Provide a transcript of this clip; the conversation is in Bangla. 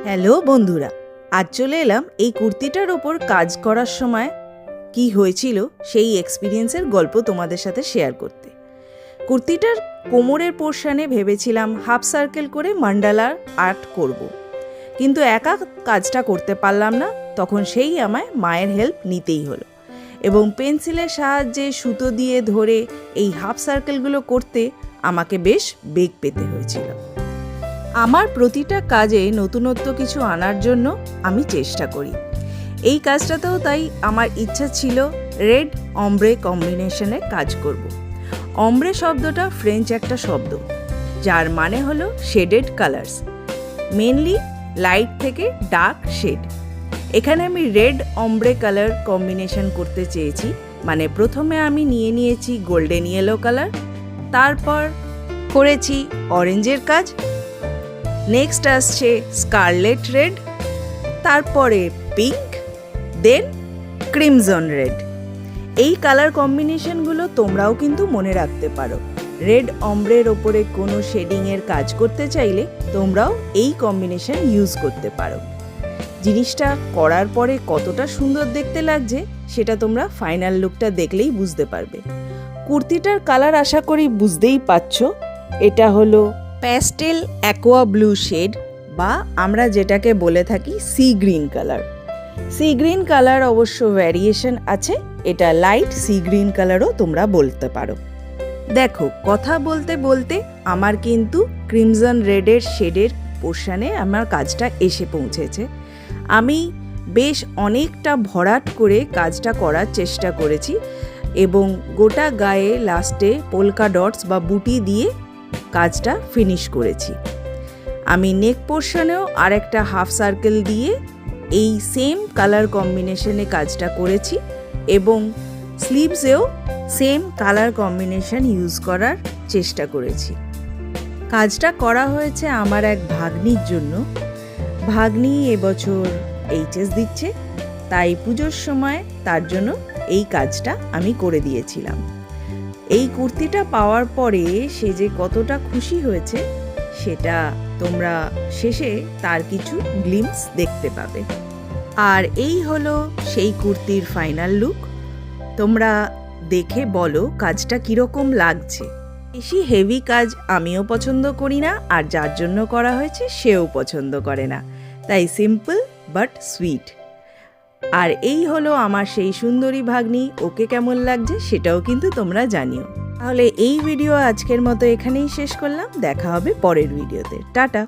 হ্যালো বন্ধুরা, আজ চলে এলাম এই কুর্তিটার ওপর কাজ করার সময় কি হয়েছিল সেই এক্সপিরিয়েন্সের গল্প তোমাদের সাথে শেয়ার করতে। কুর্তিটার কোমরের পোর্শনে ভেবেছিলাম হাফ সার্কেল করে মান্ডালার আর্ট করব, কিন্তু একা কাজটা করতে পারলাম না। তখন সেই আমায় মায়ের হেল্প নিতেই হলো এবং পেন্সিলের সাহায্যে সুতো দিয়ে ধরে এই হাফ সার্কেলগুলো করতে আমাকে বেশ বেগ পেতে হয়েছিল। আমার প্রতিটা কাজে নতুনত্ব কিছু আনার জন্য আমি চেষ্টা করি। এই কাজটাতেও তাই আমার ইচ্ছা ছিল রেড অমব্রে কম্বিনেশনে কাজ করব। অমব্রে শব্দটা ফ্রেঞ্চ একটা শব্দ, যার মানে হলো শেডেড কালার্স, মেনলি লাইট থেকে ডার্ক শেড। এখানে আমি রেড অমব্রে কালার কম্বিনেশন করতে চেয়েছি। মানে প্রথমে আমি নিয়েছি গোল্ডেন ইয়েলো কালার, তারপর করেছি অরেঞ্জের কাজ, নেক্সট আসছে স্কারলেট রেড, তারপরে পিঙ্ক, দেন ক্রিমজন রেড। এই কালার কম্বিনেশনগুলো তোমরাও কিন্তু মনে রাখতে পারো। রেড অমব্রের ওপরে কোনো শেডিংয়ের কাজ করতে চাইলে তোমরাও এই কম্বিনেশন ইউজ করতে পারো। জিনিসটা করার পরে কতটা সুন্দর দেখতে লাগছে সেটা তোমরা ফাইনাল লুকটা দেখলেই বুঝতে পারবে। কুর্তিটার কালার আশা করি বুঝতেই পারছো, এটা হলো প্যাস্টেল অ্যাকোয়া ব্লু শেড, বা আমরা যেটাকে বলে থাকি sea green colour. Sea green colour অবশ্য ভ্যারিয়েশন আছে, এটা লাইট সি গ্রিন কালারও তোমরা বলতে পারো। দেখো, কথা বলতে বলতে আমার কিন্তু ক্রিমজন রেডের শেডের পোর্শনে আমার কাজটা এসে পৌঁছেছে। আমি বেশ অনেকটা ভরাট করে কাজটা করার চেষ্টা করেছি এবং গোটা গায়ে লাস্টে পোলকা ডটস বা বুটি দিয়ে কাজটা ফিনিশ করেছি। আমি নেক পোর্শনেও আরেকটা হাফ সার্কেল দিয়ে এই সেম কালার কম্বিনেশনে কাজটা করেছি এবং স্লিভসেও সেম কালার কম্বিনেশন ইউজ করার চেষ্টা করেছি। কাজটা করা হয়েছে আমার এক ভাগ্নির জন্য। ভাগ্নি এবছর এইচএস দিচ্ছে, তাই পুজোর সময় তার জন্য এই কাজটা আমি করে দিয়েছিলাম। এই কুর্তিটা পাওয়ার পরে সে যে কতটা খুশি হয়েছে সেটা তোমরা শেষে তার কিছু গ্লিম্পস দেখতে পাবে। আর এই হলো সেই কুর্তির ফাইনাল লুক। তোমরা দেখে বলো কাজটা কীরকম লাগছে। বেশি হেভি কাজ আমিও পছন্দ করি না, আর যার জন্য করা হয়েছে সেও পছন্দ করে না, তাই সিম্পল বাট সুইট। আর এই হলো আমার সেই সুন্দরী ভাগ্নি, ওকে কেমন লাগছে সেটাও কিন্তু তোমরা জানিও। তাহলে এই ভিডিও আজকের মতো এখানেই শেষ করলাম, দেখা হবে পরের ভিডিওতে। টাটা।